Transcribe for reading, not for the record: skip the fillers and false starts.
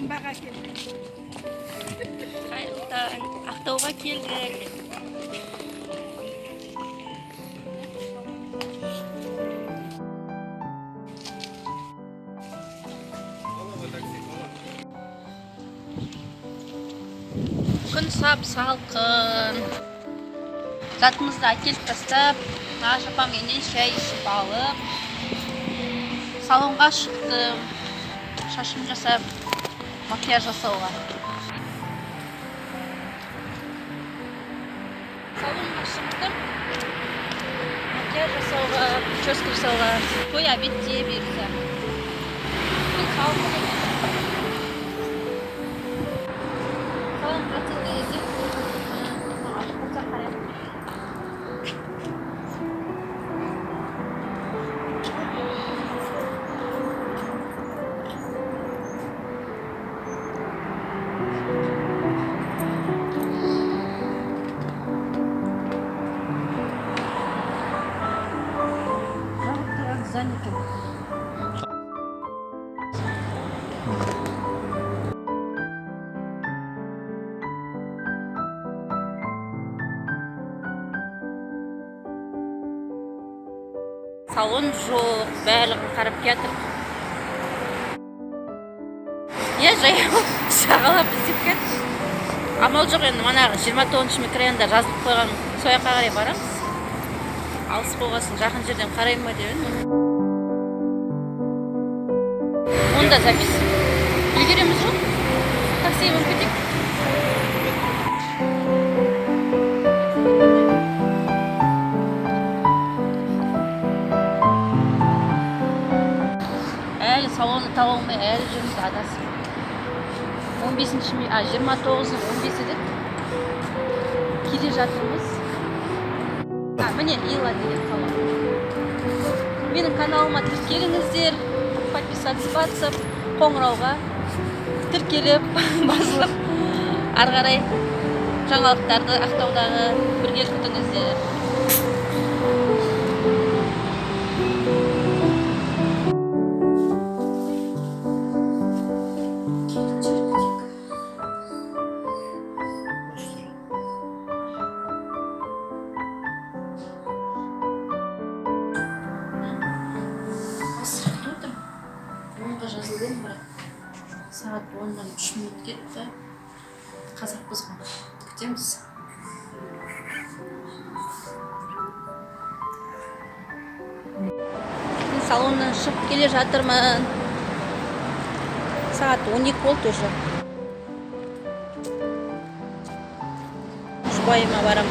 жұмбаға келдік. Қайырлы таң. Ақтауға келдік. Күн салқын. Затымызды әкеліп тастап, апамменен шай ішіп алып, салонға шықтым. Шашым жасап, макияж жасауға. Салонға шықтым. Макияж жасауға, прическа жасауға. Той обедте берді. Салон процеске ездеп, ашық болса қарайып. Занято. Салон жоқ, барлығын қарап кетіп. Жаяу шағалап іздеп кетіп. Амал жоқ, енді манағы 29 микрорайонда жазылып қойған сояққа қарай барамыз. Алыс болғасын, жақын жерден қарайын ба деп. Онда запись. Үлгереміз жоқ? Таксиге мініп кетейік. Әлі салоны таба алмай, әлі жүрміз адасып. 29-ның 15-і деп келе жатырмыз. Міне Ила деген қала. Менің каналыма тіркеліңіздер, подписаться, қоңырауға тіркеліп, басылып, ары қарай жаңалықтарды Ақтаудағы бірге күтіңіздер. Жазылдым, бірақ сағат 10-дан 3 минут кетті. Қазақпыз ғой, күтеміз. Салоннан шығып келе жатырмын. Сағат 12 болды уже. Жұбайыма барам.